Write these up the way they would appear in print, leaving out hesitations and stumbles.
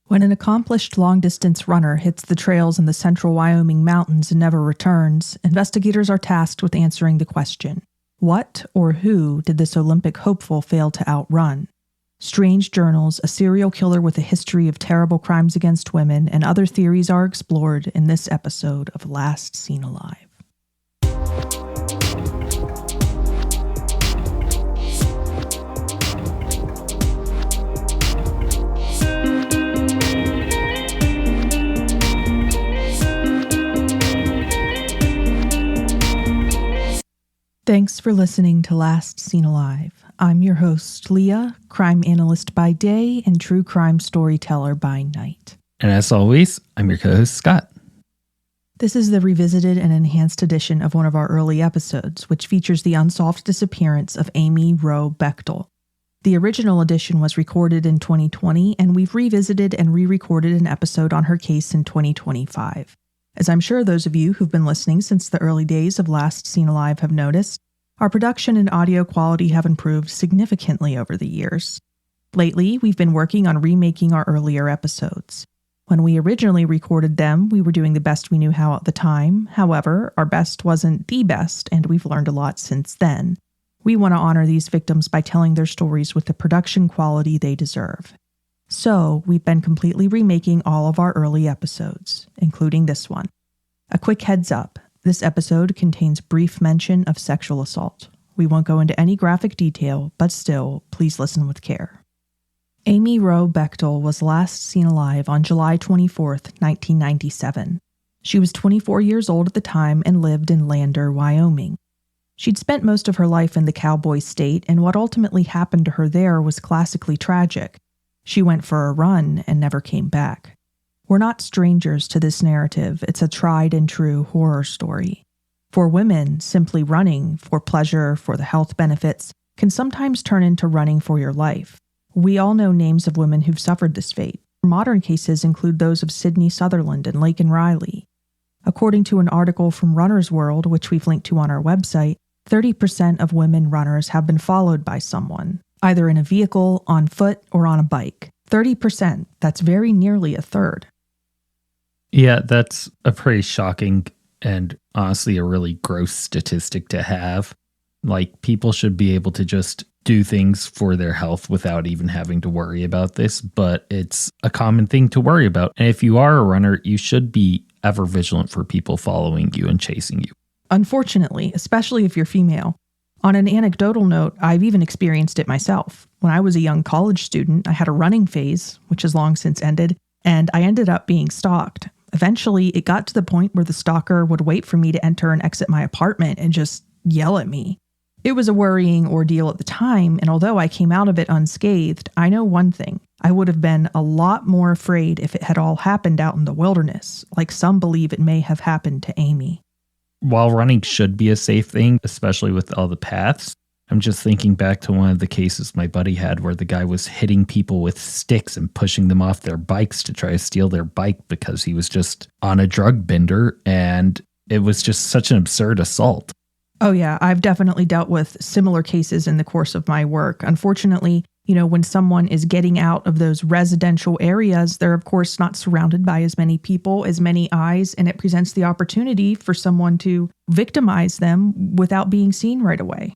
When an accomplished long-distance runner hits the trails in the central Wyoming mountains and never returns, investigators are tasked with answering the question, what or who did this Olympic hopeful fail to outrun? Strange journals, a serial killer with a history of terrible crimes against women, and other theories are explored in this episode of Last Seen Alive. Thanks for listening to Last Seen Alive. I'm your host, Leah, crime analyst by day and true crime storyteller by night. And as always, I'm your co-host, Scott. This is the revisited and enhanced edition of one of our early episodes, which features the unsolved disappearance of Amy Wroe Bechtel. The original edition was recorded in 2020, and we've revisited and re-recorded an episode on her case in 2025. As I'm sure those of you who've been listening since the early days of Last Seen Alive have noticed, our production and audio quality have improved significantly over the years. Lately, we've been working on remaking our earlier episodes. When we originally recorded them, we were doing the best we knew how at the time. However, our best wasn't the best, and we've learned a lot since then. We want to honor these victims by telling their stories with the production quality they deserve. So, we've been completely remaking all of our early episodes, including this one. A quick heads up, this episode contains brief mention of sexual assault. We won't go into any graphic detail, but still, please listen with care. Amy Wroe Bechtel was last seen alive on July 24, 1997. She was 24 years old at the time and lived in Lander, Wyoming. She'd spent most of her life in the cowboy state, and what ultimately happened to her there was classically tragic. She went for a run and never came back. We're not strangers to this narrative. It's a tried and true horror story. For women, simply running for pleasure, for the health benefits, can sometimes turn into running for your life. We all know names of women who've suffered this fate. Modern cases include those of Sydney Sutherland and Laken Riley. According to an article from Runner's World, which we've linked to on our website, 30% of women runners have been followed by someone, either in a vehicle, on foot, or on a bike. 30%, that's very nearly a third. Yeah, that's a pretty shocking and honestly a really gross statistic to have. Like, people should be able to just do things for their health without even having to worry about this, but it's a common thing to worry about. And if you are a runner, you should be ever vigilant for people following you and chasing you. Unfortunately, especially if you're female. On an anecdotal note, I've even experienced it myself. When I was a young college student, I had a running phase, which has long since ended, and I ended up being stalked. Eventually, it got to the point where the stalker would wait for me to enter and exit my apartment and just yell at me. It was a worrying ordeal at the time, and although I came out of it unscathed, I know one thing. I would have been a lot more afraid if it had all happened out in the wilderness, like some believe it may have happened to Amy. While running should be a safe thing, especially with all the paths, I'm just thinking back to one of the cases my buddy had where the guy was hitting people with sticks and pushing them off their bikes to try to steal their bike because he was just on a drug bender, and it was just such an absurd assault. Oh yeah, I've definitely dealt with similar cases in the course of my work. Unfortunately, when someone is getting out of those residential areas, they're of course not surrounded by as many people, as many eyes, and it presents the opportunity for someone to victimize them without being seen right away.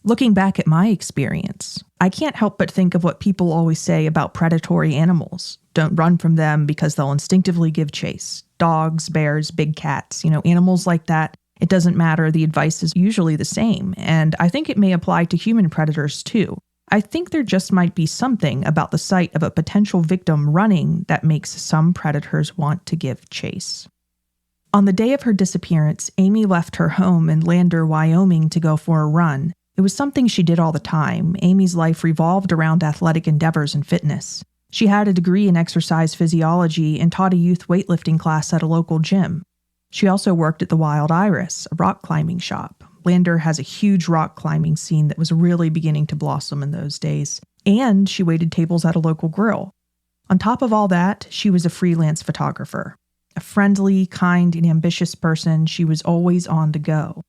Looking back at my experience, I can't help but think of what people always say about predatory animals. Don't run from them because they'll instinctively give chase. Dogs, bears, big cats, animals like that. It doesn't matter. The advice is usually the same. And I think it may apply to human predators too. I think there just might be something about the sight of a potential victim running that makes some predators want to give chase. On the day of her disappearance, Amy left her home in Lander, Wyoming to go for a run. It was something she did all the time. Amy's life revolved around athletic endeavors and fitness. She had a degree in exercise physiology and taught a youth weightlifting class at a local gym. She also worked at the Wild Iris, a rock climbing shop. Lander has a huge rock climbing scene that was really beginning to blossom in those days. And she waited tables at a local grill. On top of all that, she was a freelance photographer. A friendly, kind, and ambitious person, she was always on the go.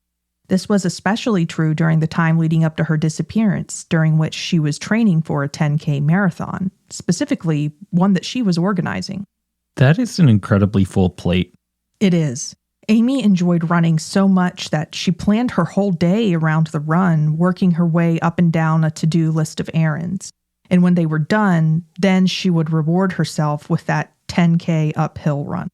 This was especially true during the time leading up to her disappearance, during which she was training for a 10K marathon, specifically one that she was organizing. That is an incredibly full plate. It is. Amy enjoyed running so much that she planned her whole day around the run, working her way up and down a to-do list of errands. And when they were done, then she would reward herself with that 10K uphill run.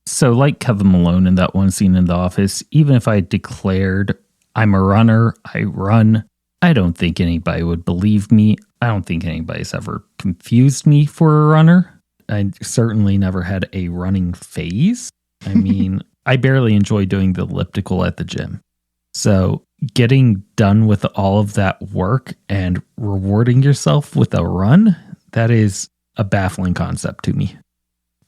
So like Kevin Malone in that one scene in The Office, even if I declared I'm a runner, I run, I don't think anybody would believe me. I don't think anybody's ever confused me for a runner. I certainly never had a running phase. I mean, I barely enjoy doing the elliptical at the gym. So getting done with all of that work and rewarding yourself with a run, that is a baffling concept to me.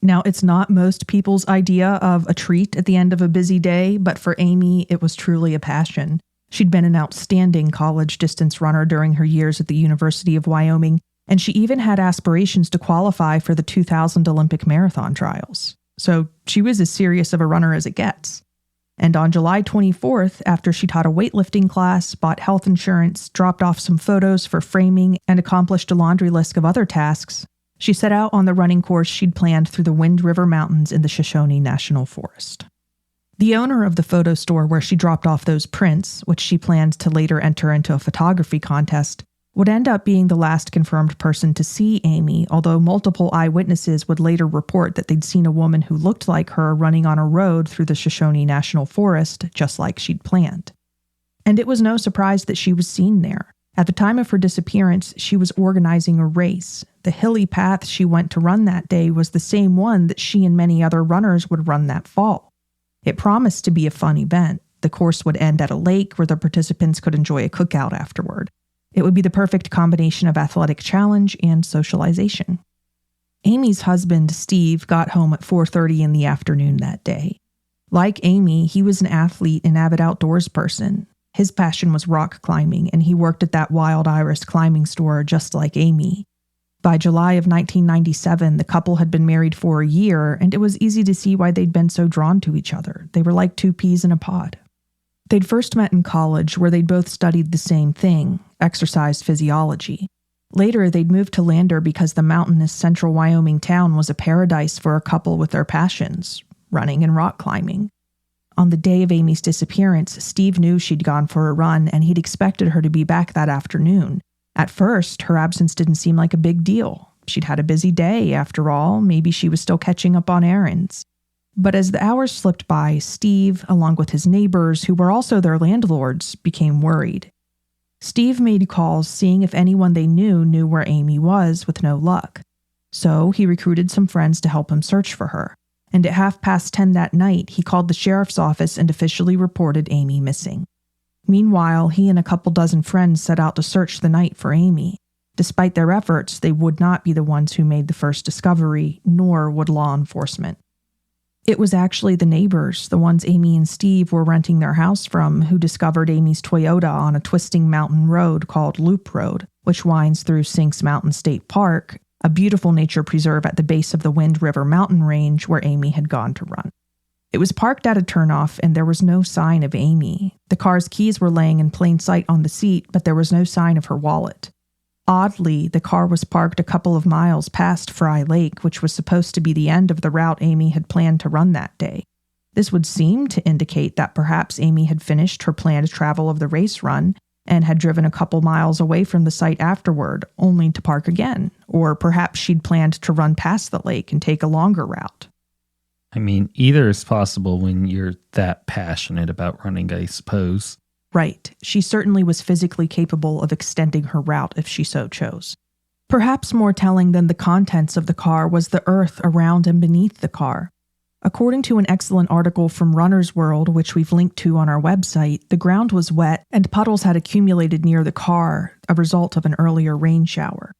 Now, it's not most people's idea of a treat at the end of a busy day, but for Amy, it was truly a passion. She'd been an outstanding college distance runner during her years at the University of Wyoming, and she even had aspirations to qualify for the 2000 Olympic marathon trials. So she was as serious of a runner as it gets. And on July 24th, after she taught a weightlifting class, bought health insurance, dropped off some photos for framing, and accomplished a laundry list of other tasks, she set out on the running course she'd planned through the Wind River Mountains in the Shoshone National Forest. The owner of the photo store where she dropped off those prints, which she planned to later enter into a photography contest, would end up being the last confirmed person to see Amy, although multiple eyewitnesses would later report that they'd seen a woman who looked like her running on a road through the Shoshone National Forest, just like she'd planned. And it was no surprise that she was seen there. At the time of her disappearance, she was organizing a race. The hilly path she went to run that day was the same one that she and many other runners would run that fall. It promised to be a fun event. The course would end at a lake where the participants could enjoy a cookout afterward. It would be the perfect combination of athletic challenge and socialization. Amy's husband, Steve, got home at 4:30 in the afternoon that day. Like Amy, he was an athlete and avid outdoors person. His passion was rock climbing, and he worked at that Wild Iris climbing store just like Amy. By July of 1997, the couple had been married for a year, and it was easy to see why they'd been so drawn to each other. They were like two peas in a pod. They'd first met in college, where they'd both studied the same thing, exercise physiology. Later, they'd moved to Lander because the mountainous central Wyoming town was a paradise for a couple with their passions, running and rock climbing. On the day of Amy's disappearance, Steve knew she'd gone for a run, and he'd expected her to be back that afternoon. At first, her absence didn't seem like a big deal. She'd had a busy day, after all. Maybe she was still catching up on errands. But as the hours slipped by, Steve, along with his neighbors, who were also their landlords, became worried. Steve made calls seeing if anyone they knew where Amy was, with no luck. So he recruited some friends to help him search for her. And at 10:30 that night, he called the sheriff's office and officially reported Amy missing. Meanwhile, he and a couple dozen friends set out to search the night for Amy. Despite their efforts, they would not be the ones who made the first discovery, nor would law enforcement. It was actually the neighbors, the ones Amy and Steve were renting their house from, who discovered Amy's Toyota on a twisting mountain road called Loop Road, which winds through Sinks Mountain State Park, a beautiful nature preserve at the base of the Wind River mountain range where Amy had gone to run. It was parked at a turnoff, and there was no sign of Amy. The car's keys were laying in plain sight on the seat, but there was no sign of her wallet. Oddly, the car was parked a couple of miles past Fry Lake, which was supposed to be the end of the route Amy had planned to run that day. This would seem to indicate that perhaps Amy had finished her planned travel of the race run and had driven a couple miles away from the site afterward, only to park again. Or perhaps she'd planned to run past the lake and take a longer route. I mean, either is possible when you're that passionate about running, I suppose. Right. She certainly was physically capable of extending her route if she so chose. Perhaps more telling than the contents of the car was the earth around and beneath the car. According to an excellent article from Runner's World, which we've linked to on our website, the ground was wet and puddles had accumulated near the car, a result of an earlier rain shower.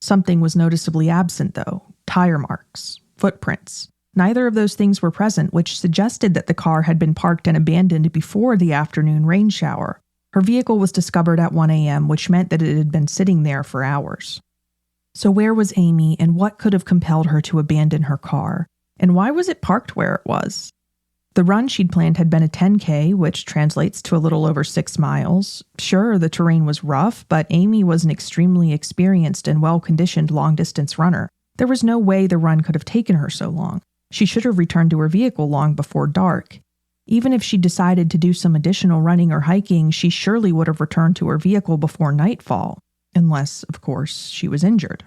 Something was noticeably absent, though: tire marks, footprints. Neither of those things were present, which suggested that the car had been parked and abandoned before the afternoon rain shower. Her vehicle was discovered at 1 a.m., which meant that it had been sitting there for hours. So where was Amy, and what could have compelled her to abandon her car? And why was it parked where it was? The run she'd planned had been a 10K, which translates to a little over 6 miles. Sure, the terrain was rough, but Amy was an extremely experienced and well-conditioned long-distance runner. There was no way the run could have taken her so long. She should have returned to her vehicle long before dark. Even if she decided to do some additional running or hiking, she surely would have returned to her vehicle before nightfall. Unless, of course, she was injured.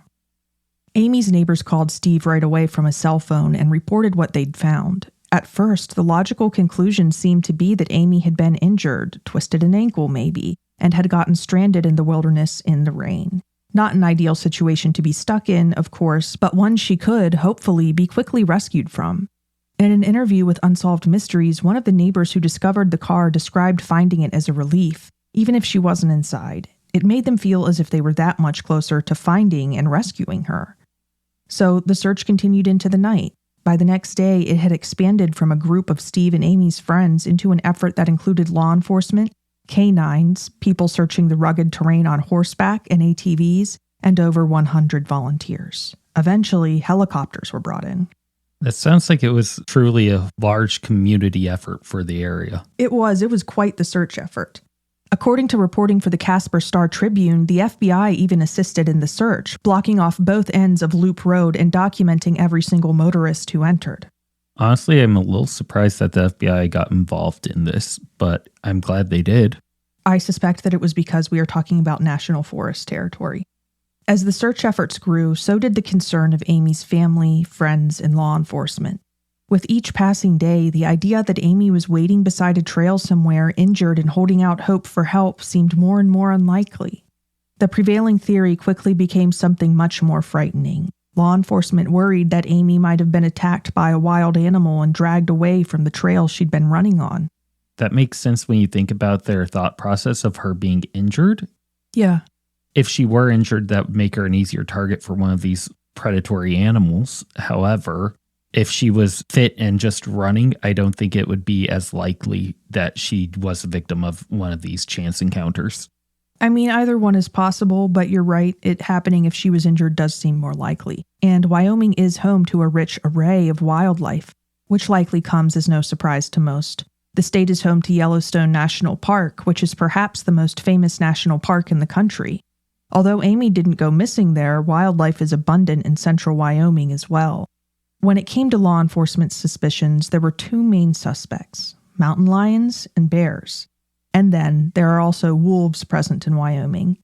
Amy's neighbors called Steve right away from a cell phone and reported what they'd found. At first, the logical conclusion seemed to be that Amy had been injured, twisted an ankle maybe, and had gotten stranded in the wilderness in the rain. Not an ideal situation to be stuck in, of course, but one she could, hopefully, be quickly rescued from. In an interview with Unsolved Mysteries, one of the neighbors who discovered the car described finding it as a relief, even if she wasn't inside. It made them feel as if they were that much closer to finding and rescuing her. So the search continued into the night. By the next day, it had expanded from a group of Steve and Amy's friends into an effort that included law enforcement, canines, people searching the rugged terrain on horseback and ATVs, and over 100 volunteers. Eventually, helicopters were brought in. That sounds like it was truly a large community effort for the area. It was quite the search effort. According to reporting for the Casper Star-Tribune, the FBI even assisted in the search, blocking off both ends of Loop Road and documenting every single motorist who entered. Honestly, I'm a little surprised that the FBI got involved in this, but I'm glad they did. I suspect that it was because we are talking about national forest territory. As the search efforts grew, so did the concern of Amy's family, friends, and law enforcement. With each passing day, the idea that Amy was waiting beside a trail somewhere, injured and holding out hope for help, seemed more and more unlikely. The prevailing theory quickly became something much more frightening. Law enforcement worried that Amy might have been attacked by a wild animal and dragged away from the trail she'd been running on. That makes sense when you think about their thought process of her being injured. Yeah. If she were injured, that would make her an easier target for one of these predatory animals. However, if she was fit and just running, I don't think it would be as likely that she was a victim of one of these chance encounters. I mean, either one is possible, but you're right, it happening if she was injured does seem more likely. And Wyoming is home to a rich array of wildlife, which likely comes as no surprise to most. The state is home to Yellowstone National Park, which is perhaps the most famous national park in the country. Although Amy didn't go missing there, wildlife is abundant in central Wyoming as well. When it came to law enforcement's suspicions, there were 2 main suspects, mountain lions and bears. And then there are also wolves present in Wyoming.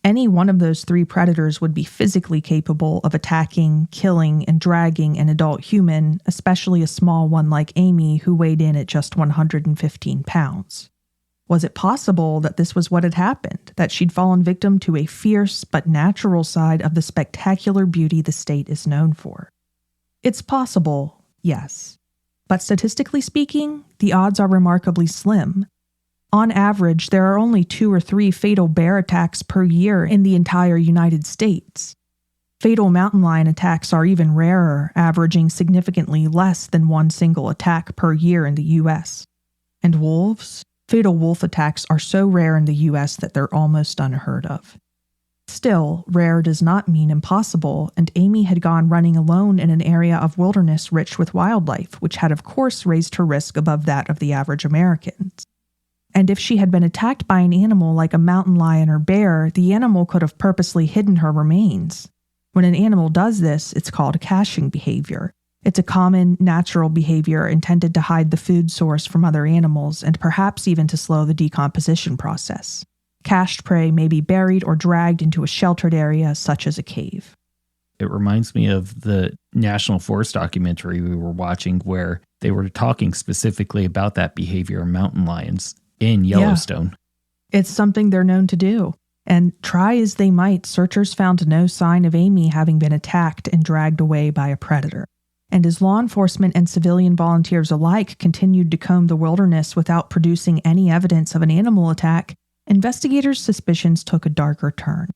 Any one of those 3 predators would be physically capable of attacking, killing, and dragging an adult human, especially a small one like Amy, who weighed in at just 115 pounds. Was it possible that this was what had happened, that she'd fallen victim to a fierce but natural side of the spectacular beauty the state is known for? It's possible, yes. But statistically speaking, the odds are remarkably slim. On average, there are only 2 or 3 fatal bear attacks per year in the entire United States. Fatal mountain lion attacks are even rarer, averaging significantly less than 1 single attack per year in the U.S. And wolves? Fatal wolf attacks are so rare in the U.S. that they're almost unheard of. Still, rare does not mean impossible, and Amy had gone running alone in an area of wilderness rich with wildlife, which had of course raised her risk above that of the average Americans. And if she had been attacked by an animal like a mountain lion or bear, the animal could have purposely hidden her remains. When an animal does this, it's called caching behavior. It's a common, natural behavior intended to hide the food source from other animals and perhaps even to slow the decomposition process. Cached prey may be buried or dragged into a sheltered area, such as a cave. It reminds me of the National Forest documentary we were watching where they were talking specifically about that behavior of mountain lions in Yellowstone. Yeah. It's something they're known to do. And try as they might, searchers found no sign of Amy having been attacked and dragged away by a predator. And as law enforcement and civilian volunteers alike continued to comb the wilderness without producing any evidence of an animal attack, investigators' suspicions took a darker turn.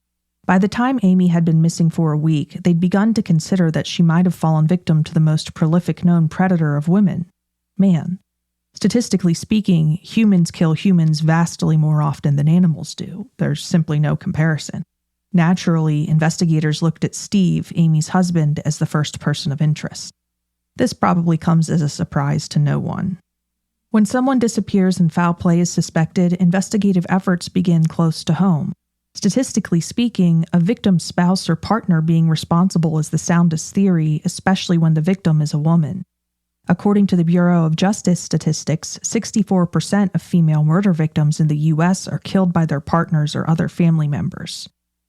By the time Amy had been missing for a week, they'd begun to consider that she might have fallen victim to the most prolific known predator of women, man. Statistically speaking, humans kill humans vastly more often than animals do. There's simply no comparison. Naturally, investigators looked at Steve, Amy's husband, as the first person of interest. This probably comes as a surprise to no one. When someone disappears and foul play is suspected, investigative efforts begin close to home. Statistically speaking, a victim's spouse or partner being responsible is the soundest theory, especially when the victim is a woman. According to the Bureau of Justice statistics, 64% of female murder victims in the U.S. are killed by their partners or other family members.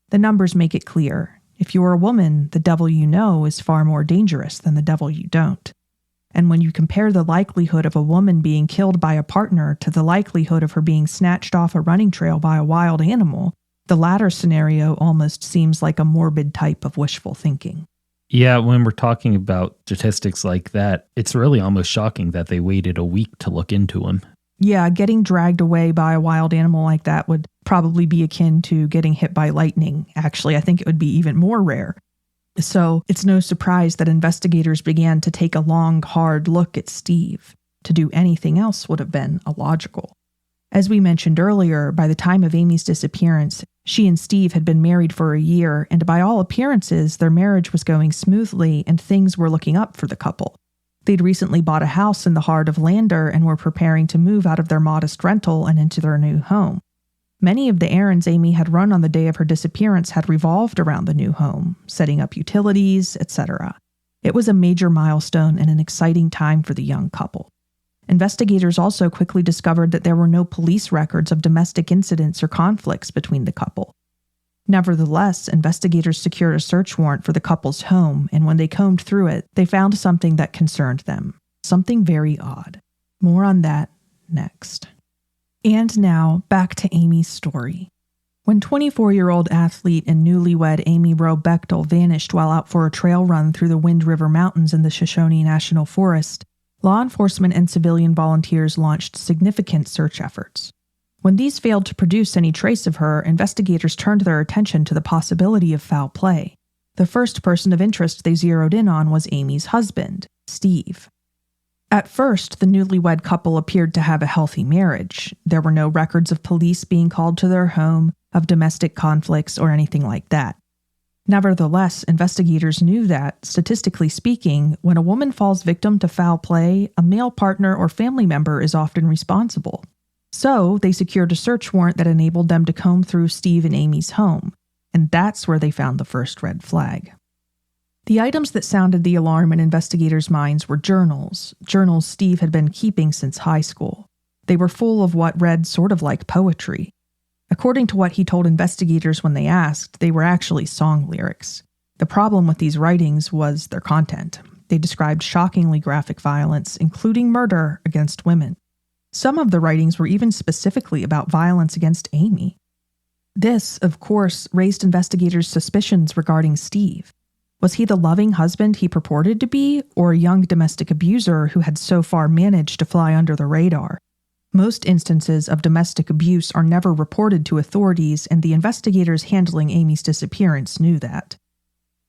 The numbers make it clear. If you are a woman, the devil you know is far more dangerous than the devil you don't. And when you compare the likelihood of a woman being killed by a partner to the likelihood of her being snatched off a running trail by a wild animal, the latter scenario almost seems like a morbid type of wishful thinking. Yeah, when we're talking about statistics like that, it's really almost shocking that they waited a week to look into them. Yeah, getting dragged away by a wild animal like that would probably be akin to getting hit by lightning. Actually, I think it would be even more rare. So it's no surprise that investigators began to take a long, hard look at Steve. To do anything else would have been illogical. As we mentioned earlier, by the time of Amy's disappearance, she and Steve had been married for a year, and by all appearances, their marriage was going smoothly and things were looking up for the couple. They'd recently bought a house in the heart of Lander and were preparing to move out of their modest rental and into their new home. Many of the errands Amy had run on the day of her disappearance had revolved around the new home, setting up utilities, etc. It was a major milestone and an exciting time for the young couple. Investigators also quickly discovered that there were no police records of domestic incidents or conflicts between the couple. Nevertheless, investigators secured a search warrant for the couple's home, and when they combed through it, they found something that concerned them. Something very odd. More on that next. And now, back to Amy's story. When 24-year-old athlete and newlywed Amy Wroe Bechtel vanished while out for a trail run through the Wind River Mountains in the Shoshone National Forest, law enforcement and civilian volunteers launched significant search efforts. When these failed to produce any trace of her, investigators turned their attention to the possibility of foul play. The first person of interest they zeroed in on was Amy's husband, Steve. At first, the newlywed couple appeared to have a healthy marriage. There were no records of police being called to their home, of domestic conflicts, or anything like that. Nevertheless, investigators knew that, statistically speaking, when a woman falls victim to foul play, a male partner or family member is often responsible. So, they secured a search warrant that enabled them to comb through Steve and Amy's home, and that's where they found the first red flag. The items that sounded the alarm in investigators' minds were journals Steve had been keeping since high school. They were full of what read sort of like poetry. According to what he told investigators when they asked, they were actually song lyrics. The problem with these writings was their content. They described shockingly graphic violence, including murder against women. Some of the writings were even specifically about violence against Amy. This, of course, raised investigators' suspicions regarding Steve. Was he the loving husband he purported to be, or a young domestic abuser who had so far managed to fly under the radar? Most instances of domestic abuse are never reported to authorities, and the investigators handling Amy's disappearance knew that.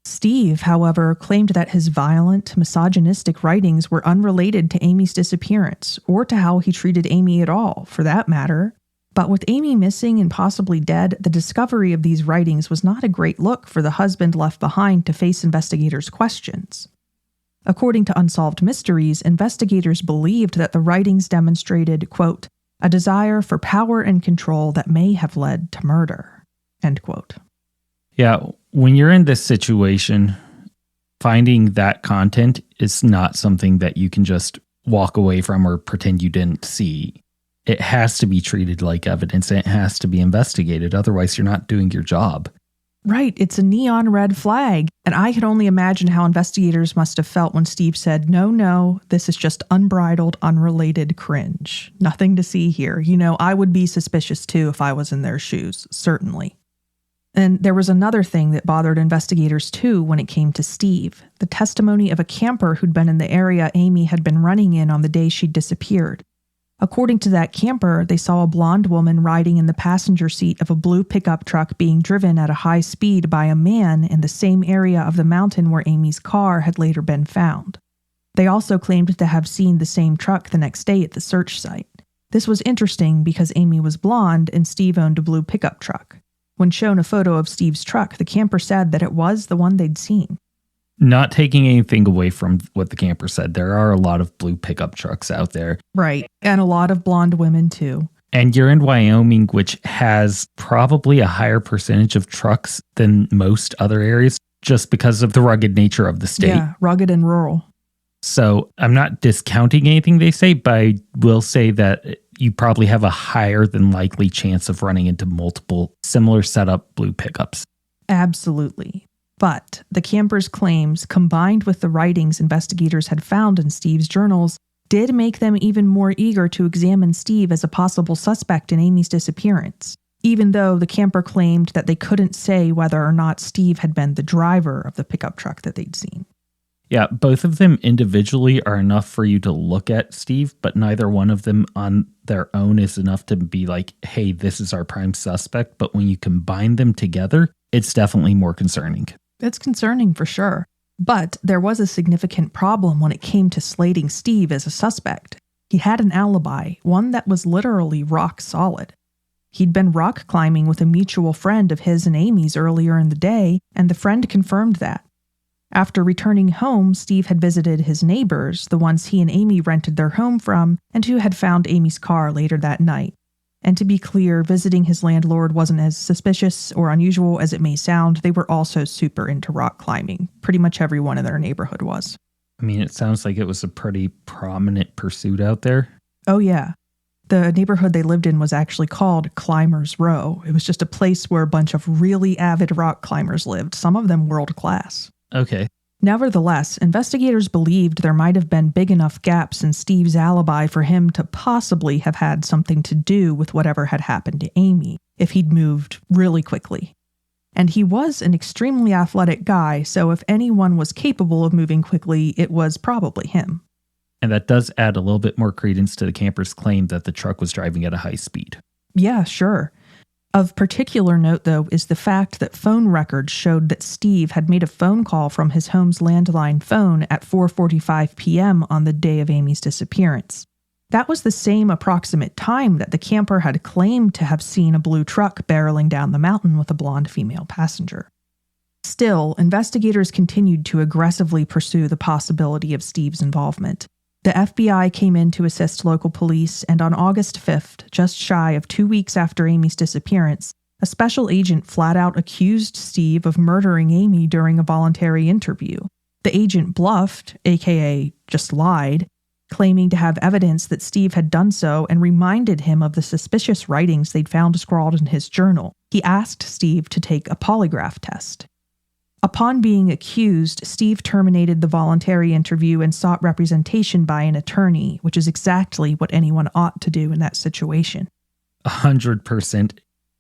Steve, however, claimed that his violent, misogynistic writings were unrelated to Amy's disappearance, or to how he treated Amy at all, for that matter. But with Amy missing and possibly dead, the discovery of these writings was not a great look for the husband left behind to face investigators' questions. According to Unsolved Mysteries, investigators believed that the writings demonstrated, quote, a desire for power and control that may have led to murder, end quote. Yeah, when you're in this situation, finding that content is not something that you can just walk away from or pretend you didn't see. It has to be treated like evidence and it has to be investigated. Otherwise, you're not doing your job. Right, it's a neon red flag. And I can only imagine how investigators must have felt when Steve said, no, this is just unbridled, unrelated cringe. Nothing to see here. You know, I would be suspicious too if I was in their shoes, certainly. And there was another thing that bothered investigators too when it came to Steve, the testimony of a camper who'd been in the area Amy had been running in on the day she'd disappeared. According to that camper, they saw a blonde woman riding in the passenger seat of a blue pickup truck being driven at a high speed by a man in the same area of the mountain where Amy's car had later been found. They also claimed to have seen the same truck the next day at the search site. This was interesting because Amy was blonde and Steve owned a blue pickup truck. When shown a photo of Steve's truck, the camper said that it was the one they'd seen. Not taking anything away from what the camper said, there are a lot of blue pickup trucks out there. Right. And a lot of blonde women, too. And you're in Wyoming, which has probably a higher percentage of trucks than most other areas just because of the rugged nature of the state. Yeah, rugged and rural. So I'm not discounting anything they say, but I will say that you probably have a higher than likely chance of running into multiple similar setup blue pickups. Absolutely. But the camper's claims, combined with the writings investigators had found in Steve's journals, did make them even more eager to examine Steve as a possible suspect in Amy's disappearance, even though the camper claimed that they couldn't say whether or not Steve had been the driver of the pickup truck that they'd seen. Yeah, both of them individually are enough for you to look at Steve, but neither one of them on their own is enough to be like, hey, this is our prime suspect. But when you combine them together, it's definitely more concerning. It's concerning for sure. But there was a significant problem when it came to slating Steve as a suspect. He had an alibi, one that was literally rock solid. He'd been rock climbing with a mutual friend of his and Amy's earlier in the day, and the friend confirmed that. After returning home, Steve had visited his neighbors, the ones he and Amy rented their home from, and who had found Amy's car later that night. And to be clear, visiting his landlord wasn't as suspicious or unusual as it may sound. They were also super into rock climbing. Pretty much everyone in their neighborhood was. I mean, it sounds like it was a pretty prominent pursuit out there. Oh, yeah. The neighborhood they lived in was actually called Climbers Row. It was just a place where a bunch of really avid rock climbers lived, some of them world class. Okay. Nevertheless, investigators believed there might have been big enough gaps in Steve's alibi for him to possibly have had something to do with whatever had happened to Amy, if he'd moved really quickly. And he was an extremely athletic guy, so if anyone was capable of moving quickly, it was probably him. And that does add a little bit more credence to the camper's claim that the truck was driving at a high speed. Yeah, sure. Of particular note, though, is the fact that phone records showed that Steve had made a phone call from his home's landline phone at 4:45 p.m. on the day of Amy's disappearance. That was the same approximate time that the camper had claimed to have seen a blue truck barreling down the mountain with a blonde female passenger. Still, investigators continued to aggressively pursue the possibility of Steve's involvement. The FBI came in to assist local police, and on August 5th, just shy of 2 weeks after Amy's disappearance, a special agent flat out accused Steve of murdering Amy during a voluntary interview. The agent bluffed, aka just lied, claiming to have evidence that Steve had done so and reminded him of the suspicious writings they'd found scrawled in his journal. He asked Steve to take a polygraph test. Upon being accused, Steve terminated the voluntary interview and sought representation by an attorney, which is exactly what anyone ought to do in that situation. 100%.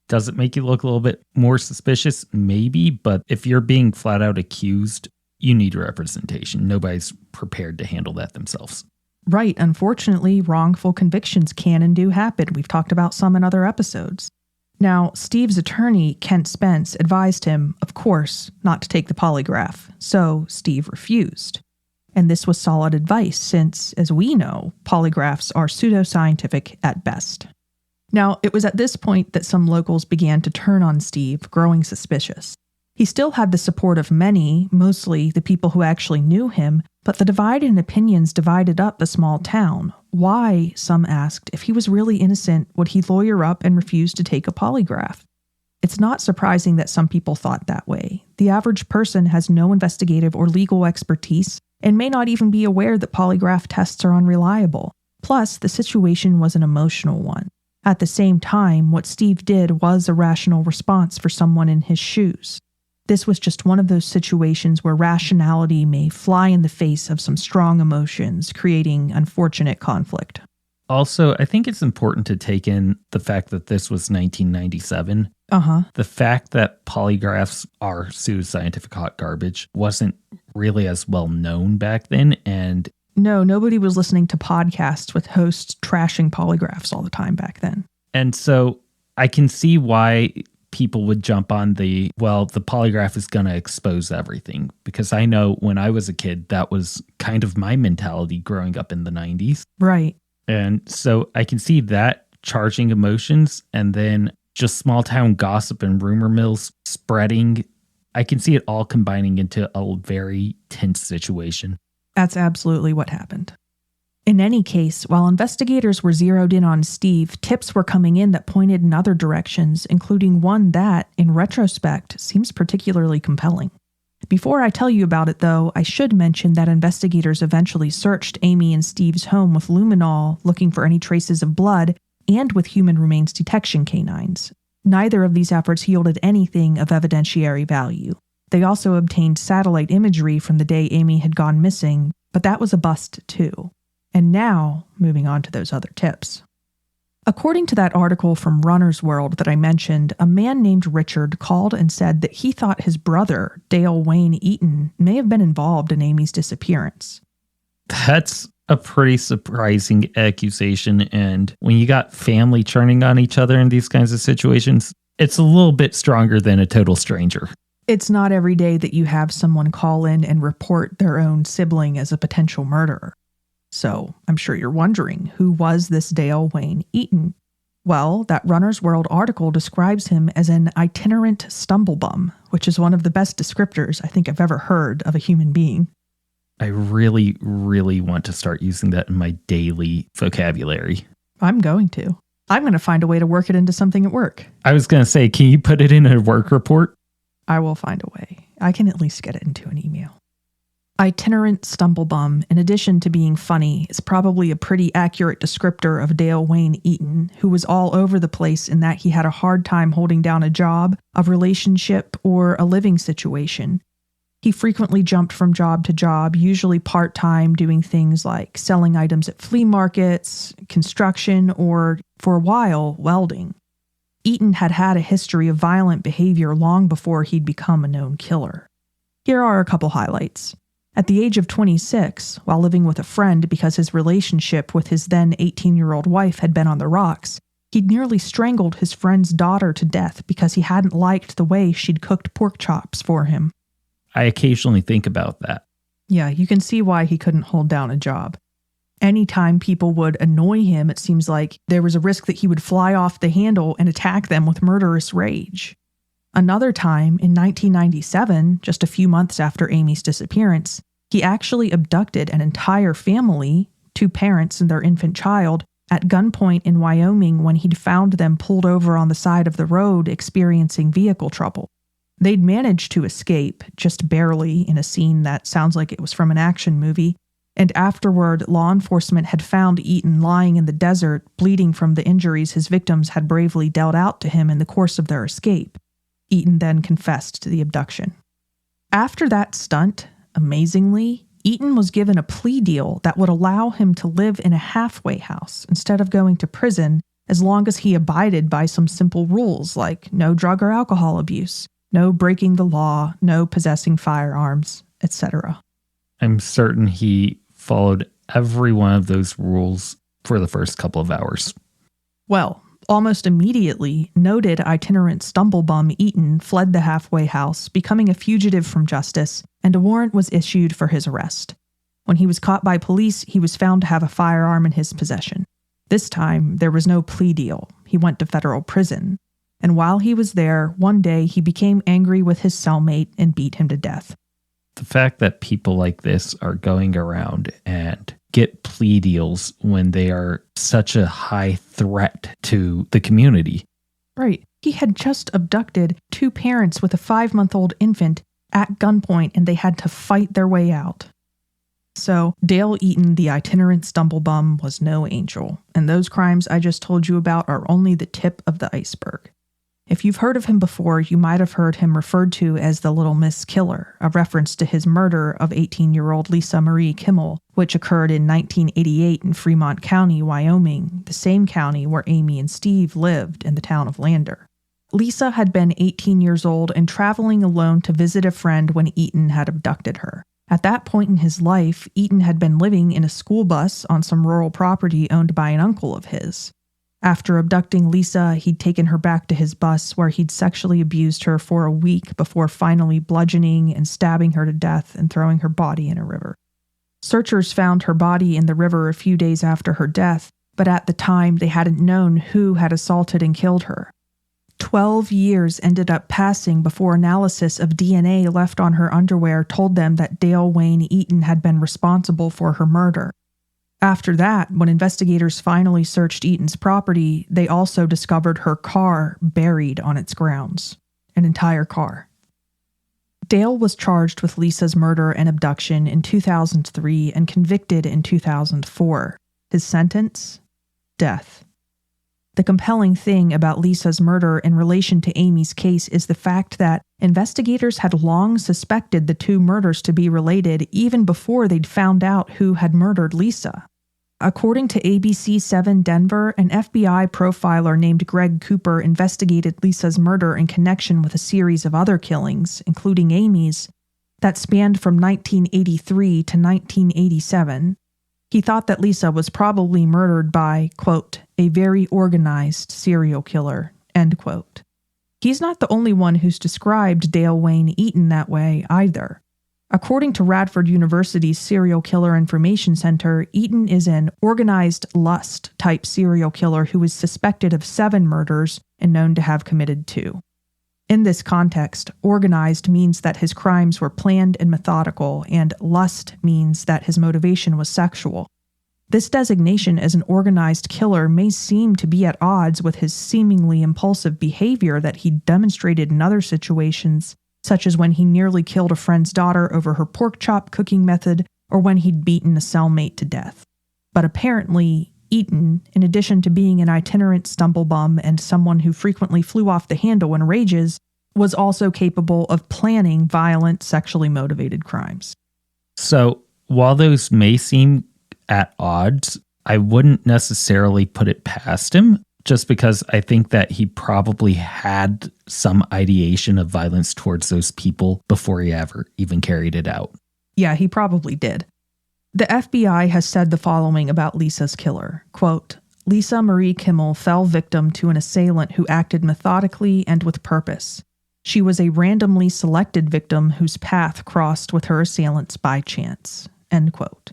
Does it make you look a little bit more suspicious? Maybe, but if you're being flat out accused, you need representation. Nobody's prepared to handle that themselves. Right. Unfortunately, wrongful convictions can and do happen. We've talked about some in other episodes. Now, Steve's attorney, Kent Spence, advised him, of course, not to take the polygraph, so Steve refused. And this was solid advice since, as we know, polygraphs are pseudoscientific at best. Now, it was at this point that some locals began to turn on Steve, growing suspicious. He still had the support of many, mostly the people who actually knew him, but the divide in opinions divided up the small town. Why, some asked, if he was really innocent, would he lawyer up and refuse to take a polygraph? It's not surprising that some people thought that way. The average person has no investigative or legal expertise and may not even be aware that polygraph tests are unreliable. Plus, the situation was an emotional one. At the same time, what Steve did was a rational response for someone in his shoes. This was just one of those situations where rationality may fly in the face of some strong emotions, creating unfortunate conflict. Also, I think it's important to take in the fact that this was 1997. The fact that polygraphs are pseudoscientific hot garbage wasn't really as well known back then, and no, nobody was listening to podcasts with hosts trashing polygraphs all the time back then. And so I can see why people would jump on the polygraph is going to expose everything. Because I know when I was a kid, that was kind of my mentality growing up in the 90s. Right. And so I can see that charging emotions and then just small town gossip and rumor mills spreading. I can see it all combining into a very tense situation. That's absolutely what happened. In any case, while investigators were zeroed in on Steve, tips were coming in that pointed in other directions, including one that, in retrospect, seems particularly compelling. Before I tell you about it, though, I should mention that investigators eventually searched Amy and Steve's home with luminol, looking for any traces of blood, and with human remains detection canines. Neither of these efforts yielded anything of evidentiary value. They also obtained satellite imagery from the day Amy had gone missing, but that was a bust too. And now, moving on to those other tips. According to that article from Runner's World that I mentioned, a man named Richard called and said that he thought his brother, Dale Wayne Eaton, may have been involved in Amy's disappearance. That's a pretty surprising accusation, and when you got family turning on each other in these kinds of situations, it's a little bit stronger than a total stranger. It's not every day that you have someone call in and report their own sibling as a potential murderer. So, I'm sure you're wondering, who was this Dale Wayne Eaton? Well, that Runner's World article describes him as an itinerant stumblebum, which is one of the best descriptors I think I've ever heard of a human being. I really, really want to start using that in my daily vocabulary. I'm going to. I'm going to find a way to work it into something at work. I was going to say, can you put it in a work report? I will find a way. I can at least get it into an email. Itinerant stumblebum, in addition to being funny, is probably a pretty accurate descriptor of Dale Wayne Eaton, who was all over the place in that he had a hard time holding down a job, a relationship, or a living situation. He frequently jumped from job to job, usually part-time, doing things like selling items at flea markets, construction, or, for a while, welding. Eaton had had a history of violent behavior long before he'd become a known killer. Here are a couple highlights. At the age of 26, while living with a friend because his relationship with his then 18-year-old wife had been on the rocks, he'd nearly strangled his friend's daughter to death because he hadn't liked the way she'd cooked pork chops for him. I occasionally think about that. Yeah, you can see why he couldn't hold down a job. Anytime people would annoy him, it seems like there was a risk that he would fly off the handle and attack them with murderous rage. Another time, in 1997, just a few months after Amy's disappearance, he actually abducted an entire family, 2 parents and their infant child, at gunpoint in Wyoming when he'd found them pulled over on the side of the road experiencing vehicle trouble. They'd managed to escape, just barely, in a scene that sounds like it was from an action movie, and afterward, law enforcement had found Eaton lying in the desert, bleeding from the injuries his victims had bravely dealt out to him in the course of their escape. Eaton then confessed to the abduction. After that stunt, amazingly, Eaton was given a plea deal that would allow him to live in a halfway house instead of going to prison as long as he abided by some simple rules like no drug or alcohol abuse, no breaking the law, no possessing firearms, etc. I'm certain he followed every one of those rules for the first couple of hours. Well, almost immediately, noted itinerant stumblebum Eaton fled the halfway house, becoming a fugitive from justice, and a warrant was issued for his arrest. When he was caught by police, he was found to have a firearm in his possession. This time, there was no plea deal. He went to federal prison. And while he was there, one day he became angry with his cellmate and beat him to death. The fact that people like this are going around and get plea deals when they are such a high threat to the community. Right. He had just abducted 2 parents with a 5-month-old infant at gunpoint, and they had to fight their way out. So, Dale Eaton, the itinerant stumblebum, was no angel, and those crimes I just told you about are only the tip of the iceberg. If you've heard of him before, you might have heard him referred to as the Little Miss Killer, a reference to his murder of 18-year-old Lisa Marie Kimmel, which occurred in 1988 in Fremont County, Wyoming, the same county where Amy and Steve lived in the town of Lander. Lisa had been 18 years old and traveling alone to visit a friend when Eaton had abducted her. At that point in his life, Eaton had been living in a school bus on some rural property owned by an uncle of his. After abducting Lisa, he'd taken her back to his bus where he'd sexually abused her for a week before finally bludgeoning and stabbing her to death and throwing her body in a river. Searchers found her body in the river a few days after her death, but at the time they hadn't known who had assaulted and killed her. 12 years ended up passing before analysis of DNA left on her underwear told them that Dale Wayne Eaton had been responsible for her murder. After that, when investigators finally searched Eaton's property, they also discovered her car buried on its grounds. An entire car. Dale was charged with Lisa's murder and abduction in 2003 and convicted in 2004. His sentence? Death. The compelling thing about Lisa's murder in relation to Amy's case is the fact that investigators had long suspected the two murders to be related even before they'd found out who had murdered Lisa. According to ABC 7 Denver, an FBI profiler named Greg Cooper investigated Lisa's murder in connection with a series of other killings, including Amy's, that spanned from 1983 to 1987. He thought that Lisa was probably murdered by, quote, a very organized serial killer, end quote. He's not the only one who's described Dale Wayne Eaton that way either. According to Radford University's Serial Killer Information Center, Eaton is an organized lust-type serial killer who is suspected of 7 murders and known to have committed 2. In this context, organized means that his crimes were planned and methodical, and lust means that his motivation was sexual. This designation as an organized killer may seem to be at odds with his seemingly impulsive behavior that he demonstrated in other situations, such as when he nearly killed a friend's daughter over her pork chop cooking method, or when he'd beaten a cellmate to death. But apparently, Eaton, in addition to being an itinerant stumblebum and someone who frequently flew off the handle in rages, was also capable of planning violent, sexually motivated crimes. So, while those may seem at odds, I wouldn't necessarily put it past him, just because I think that he probably had some ideation of violence towards those people before he ever even carried it out. Yeah, he probably did. The FBI has said the following about Lisa's killer, quote, Lisa Marie Kimmel fell victim to an assailant who acted methodically and with purpose. She was a randomly selected victim whose path crossed with her assailant's by chance, end quote.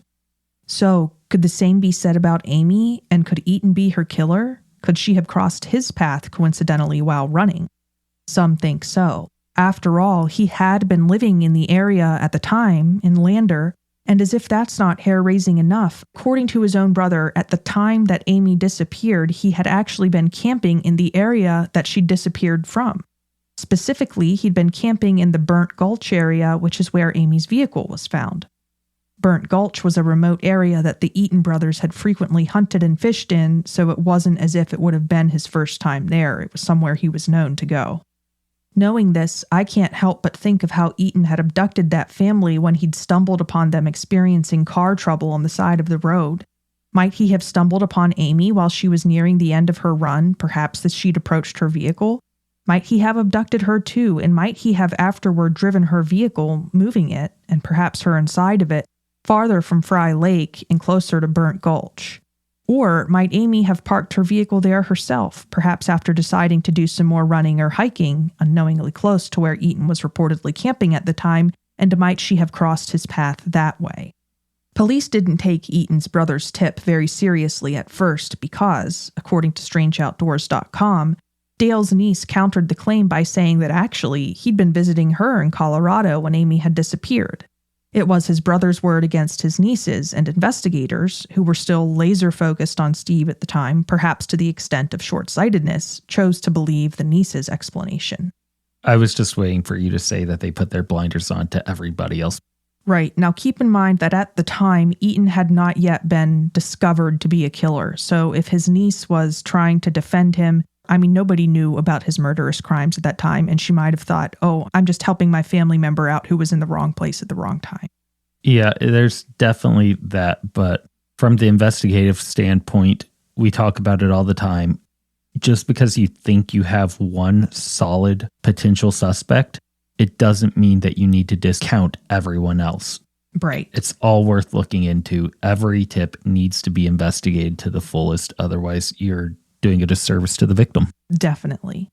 So, could the same be said about Amy, and could Eaton be her killer? Could she have crossed his path coincidentally while running? Some think so. After all, he had been living in the area at the time, in Lander, and as if that's not hair-raising enough, according to his own brother, at the time that Amy disappeared, he had actually been camping in the area that she disappeared from. Specifically, he'd been camping in the Burnt Gulch area, which is where Amy's vehicle was found. Burnt Gulch was a remote area that the Eaton brothers had frequently hunted and fished in, so it wasn't as if it would have been his first time there. It was somewhere he was known to go. Knowing this, I can't help but think of how Eaton had abducted that family when he'd stumbled upon them experiencing car trouble on the side of the road. Might he have stumbled upon Amy while she was nearing the end of her run, perhaps as she'd approached her vehicle? Might he have abducted her too, and might he have afterward driven her vehicle, moving it, and perhaps her inside of it, farther from Fry Lake and closer to Burnt Gulch? Or might Amy have parked her vehicle there herself, perhaps after deciding to do some more running or hiking, unknowingly close to where Eaton was reportedly camping at the time, and might she have crossed his path that way? Police didn't take Eaton's brother's tip very seriously at first because, according to StrangeOutdoors.com, Dale's niece countered the claim by saying that actually he'd been visiting her in Colorado when Amy had disappeared. It was his brother's word against his niece's, and investigators, who were still laser-focused on Steve at the time, perhaps to the extent of short-sightedness, chose to believe the niece's explanation. I was just waiting for you to say that they put their blinders on to everybody else. Right. Now keep in mind that at the time, Eaton had not yet been discovered to be a killer, so if his niece was trying to defend him, nobody knew about his murderous crimes at that time, and she might have thought, oh, I'm just helping my family member out who was in the wrong place at the wrong time. Yeah, there's definitely that, but from the investigative standpoint, we talk about it all the time. Just because you think you have one solid potential suspect, it doesn't mean that you need to discount everyone else. Right. It's all worth looking into. Every tip needs to be investigated to the fullest, otherwise you're doing a disservice to the victim. Definitely.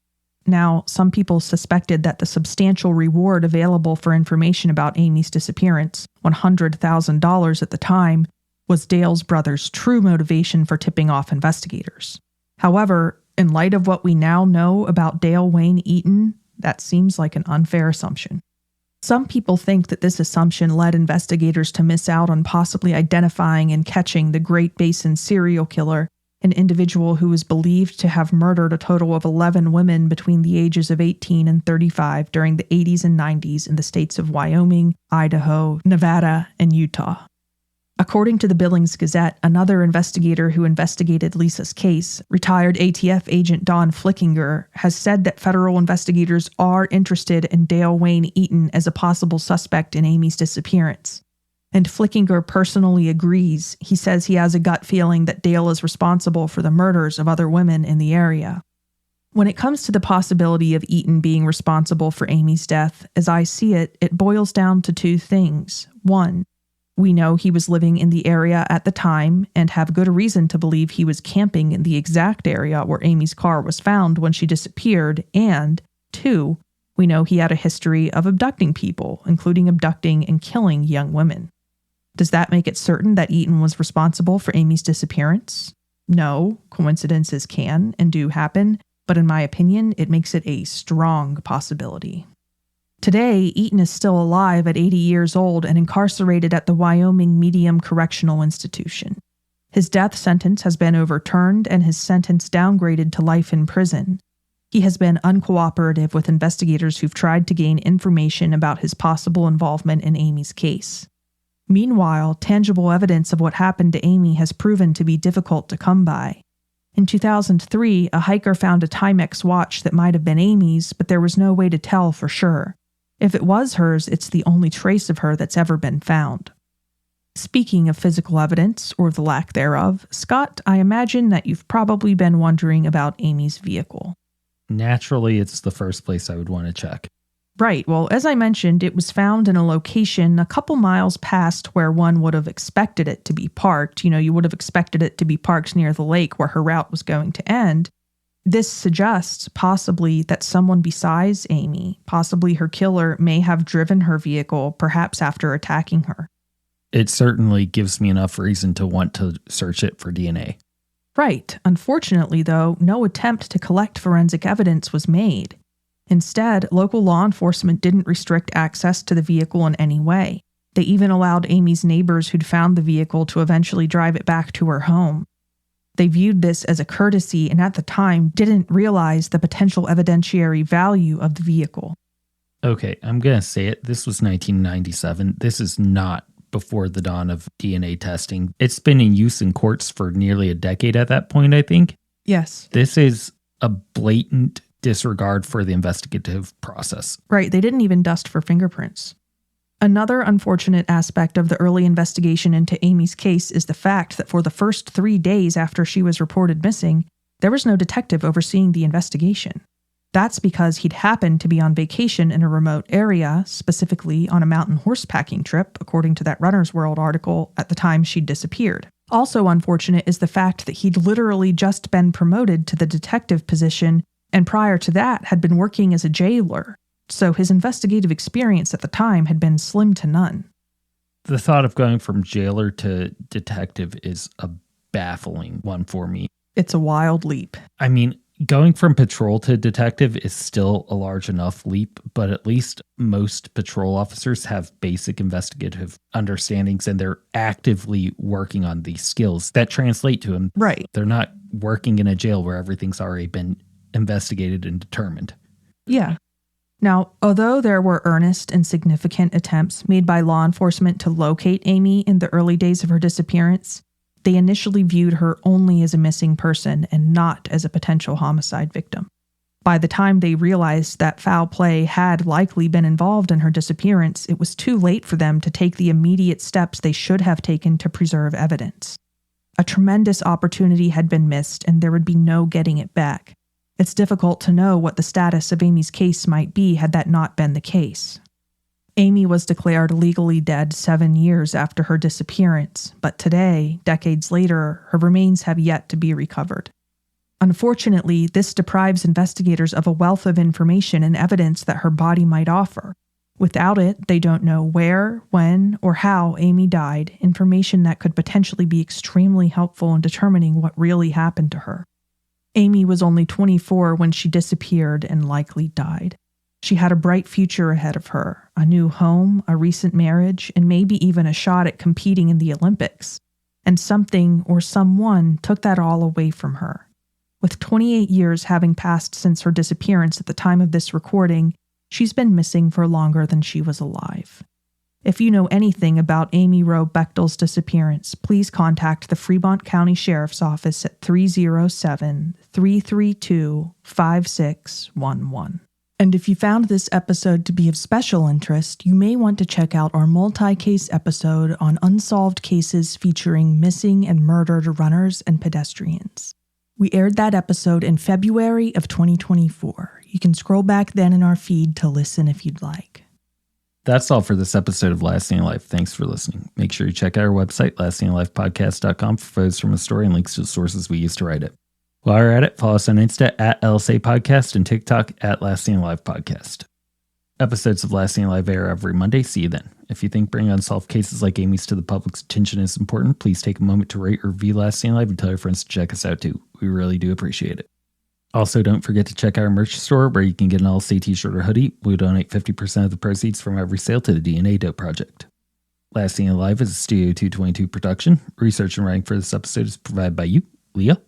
Now, some people suspected that the substantial reward available for information about Amy's disappearance, $100,000 at the time, was Dale's brother's true motivation for tipping off investigators. However, In light of what we now know about Dale Wayne Eaton, that seems like an unfair assumption. Some people think that this assumption led investigators to miss out on possibly identifying and catching the Great Basin serial killer, an individual who was believed to have murdered a total of 11 women between the ages of 18 and 35 during the 80s and 90s in the states of Wyoming, Idaho, Nevada, and Utah. According to the Billings Gazette, another investigator who investigated Lisa's case, retired ATF agent Don Flickinger, has said that federal investigators are interested in Dale Wayne Eaton as a possible suspect in Amy's disappearance. And Flickinger personally agrees. He says he has a gut feeling that Dale is responsible for the murders of other women in the area. When it comes to the possibility of Eaton being responsible for Amy's death, as I see it, it boils down to two things. One, we know he was living in the area at the time and have good reason to believe he was camping in the exact area where Amy's car was found when she disappeared. And two, we know he had a history of abducting people, including abducting and killing young women. Does that make it certain that Eaton was responsible for Amy's disappearance? No, coincidences can and do happen, but in my opinion, it makes it a strong possibility. Today, Eaton is still alive at 80 years old and incarcerated at the Wyoming Medium Correctional Institution. His death sentence has been overturned and his sentence downgraded to life in prison. He has been uncooperative with investigators who've tried to gain information about his possible involvement in Amy's case. Meanwhile, tangible evidence of what happened to Amy has proven to be difficult to come by. In 2003, a hiker found a Timex watch that might have been Amy's, but there was no way to tell for sure. If it was hers, it's the only trace of her that's ever been found. Speaking of physical evidence, or the lack thereof, Scott, I imagine that you've probably been wondering about Amy's vehicle. Naturally, it's the first place I would want to check. Right. Well, as I mentioned, it was found in a location a couple miles past where one would have expected it to be parked. You would have expected it to be parked near the lake where her route was going to end. This suggests possibly that someone besides Amy, possibly her killer, may have driven her vehicle, perhaps after attacking her. It certainly gives me enough reason to want to search it for DNA. Right. Unfortunately, though, no attempt to collect forensic evidence was made. Instead, local law enforcement didn't restrict access to the vehicle in any way. They even allowed Amy's neighbors who'd found the vehicle to eventually drive it back to her home. They viewed this as a courtesy and at the time didn't realize the potential evidentiary value of the vehicle. Okay, I'm going to say it. This was 1997. This is not before the dawn of DNA testing. It's been in use in courts for nearly a decade at that point, I think. Yes. This is a blatant disregard for the investigative process. Right, they didn't even dust for fingerprints. Another unfortunate aspect of the early investigation into Amy's case is the fact that for the first 3 days after she was reported missing, there was no detective overseeing the investigation. That's because he'd happened to be on vacation in a remote area, specifically on a mountain horsepacking trip, according to that Runner's World article, at the time she'd disappeared. Also unfortunate is the fact that he'd literally just been promoted to the detective position and prior to that had been working as a jailer, so his investigative experience at the time had been slim to none. The thought of going from jailer to detective is a baffling one for me. It's a wild leap. I mean, going from patrol to detective is still a large enough leap, but at least most patrol officers have basic investigative understandings and they're actively working on these skills that translate to them. Right. They're not working in a jail where everything's already been investigated and determined. Yeah. Now, although there were earnest and significant attempts made by law enforcement to locate Amy in the early days of her disappearance, they initially viewed her only as a missing person and not as a potential homicide victim. By the time they realized that foul play had likely been involved in her disappearance, it was too late for them to take the immediate steps they should have taken to preserve evidence. A tremendous opportunity had been missed, and there would be no getting it back. It's difficult to know what the status of Amy's case might be had that not been the case. Amy was declared legally dead 7 years after her disappearance, but today, decades later, her remains have yet to be recovered. Unfortunately, this deprives investigators of a wealth of information and evidence that her body might offer. Without it, they don't know where, when, or how Amy died, information that could potentially be extremely helpful in determining what really happened to her. Amy was only 24 when she disappeared and likely died. She had a bright future ahead of her, a new home, a recent marriage, and maybe even a shot at competing in the Olympics. And something or someone took that all away from her. With 28 years having passed since her disappearance at the time of this recording, she's been missing for longer than she was alive. If you know anything about Amy Wroe Bechtel's disappearance, please contact the Fremont County Sheriff's Office at 307-332-5611. And if you found this episode to be of special interest, you may want to check out our multi-case episode on unsolved cases featuring missing and murdered runners and pedestrians. We aired that episode in February of 2024. You can scroll back then in our feed to listen if you'd like. That's all for this episode of Lasting Life. Thanks for listening. Make sure you check out our website, lastinglifepodcast.com, for photos from the story and links to the sources we used to write it. While you're at it, follow us on Insta at LSA Podcast and TikTok at Lasting Life Podcast. Episodes of Lasting Life air every Monday. See you then. If you think bringing unsolved cases like Amy's to the public's attention is important, please take a moment to rate or review Lasting Life and tell your friends to check us out too. We really do appreciate it. Also, don't forget to check out our merch store where you can get an LSA t-shirt or hoodie. We donate 50% of the proceeds from every sale to the DNA Dope Project. Lasting Alive is a Studio 222 production. Research and writing for this episode is provided by you, Leah.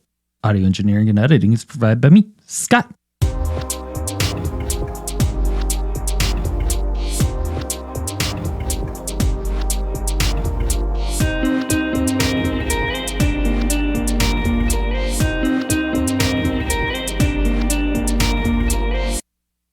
Audio engineering and editing is provided by me, Scott.